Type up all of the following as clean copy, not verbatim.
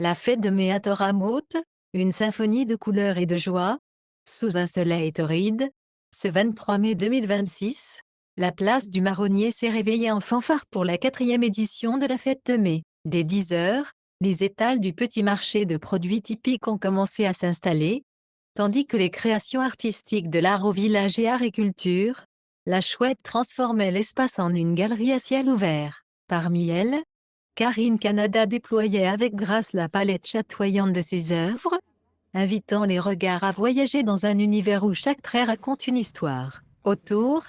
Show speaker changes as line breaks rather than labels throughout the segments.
La fête de mai à Toramote, une symphonie de couleurs et de joie, sous un soleil torride. Ce 23 mai 2026, la place du Marronnier s'est réveillée en fanfare pour la 4e édition de la fête de mai. Dès 10 heures, les étals du petit marché de produits typiques ont commencé à s'installer, tandis que les créations artistiques de l'art au village et art et culture, la chouette transformait l'espace en une galerie à ciel ouvert. Parmi elles, Karine Canada déployait avec grâce la palette chatoyante de ses œuvres, invitant les regards à voyager dans un univers où chaque trait raconte une histoire. Autour,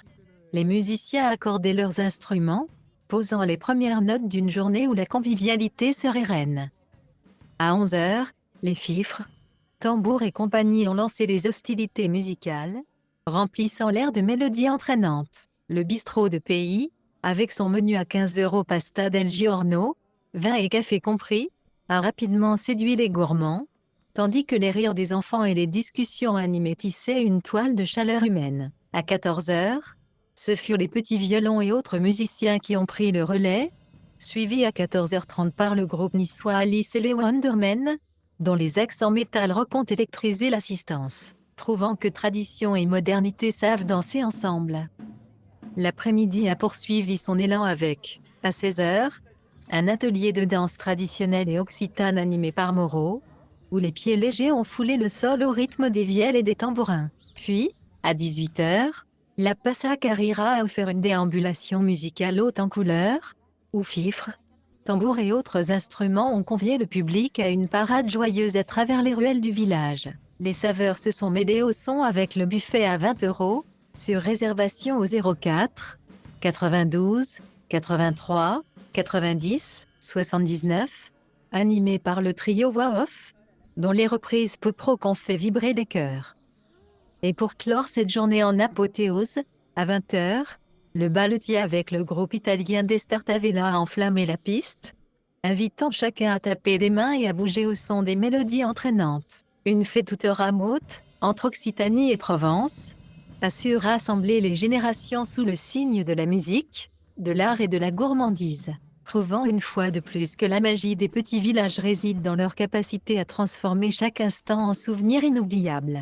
les musiciens accordaient leurs instruments, posant les premières notes d'une journée où la convivialité serait reine. À 11 heures, les fifres, tambours et compagnie ont lancé les hostilités musicales, remplissant l'air de mélodies entraînantes. Le bistrot de pays, avec son menu à 15 € pasta del giorno, vin et café compris, a rapidement séduit les gourmands, tandis que les rires des enfants et les discussions animées tissaient une toile de chaleur humaine. À 14 heures, ce furent les petits violons et autres musiciens qui ont pris le relais, suivis à 14h30 par le groupe niçois Alice et les Wondermen, dont les accents métal rock ont électrisé l'assistance, prouvant que tradition et modernité savent danser ensemble. L'après-midi a poursuivi son élan avec, à 16 heures, un atelier de danse traditionnelle et occitane animé par Moreau, où les pieds légers ont foulé le sol au rythme des vielles et des tambourins. Puis, à 18 heures, la Passa Carrera a offert une déambulation musicale haute en couleurs, où fifres, tambours et autres instruments ont convié le public à une parade joyeuse à travers les ruelles du village. Les saveurs se sont mêlées au son avec le buffet à 20 €, sur réservation au 04 92 83 90 79, animé par le trio Voix Off, dont les reprises pop-rock ont fait vibrer les cœurs. Et pour clore cette journée en apothéose, à 20 heures, le ballotier avec le groupe italien Destartavella a enflammé la piste, invitant chacun à taper des mains et à bouger au son des mélodies entraînantes. Une fête toute ramote, entre Occitanie et Provence, a su rassembler les générations sous le signe de la musique, de l'art et de la gourmandise, prouvant une fois de plus que la magie des petits villages réside dans leur capacité à transformer chaque instant en souvenir inoubliable.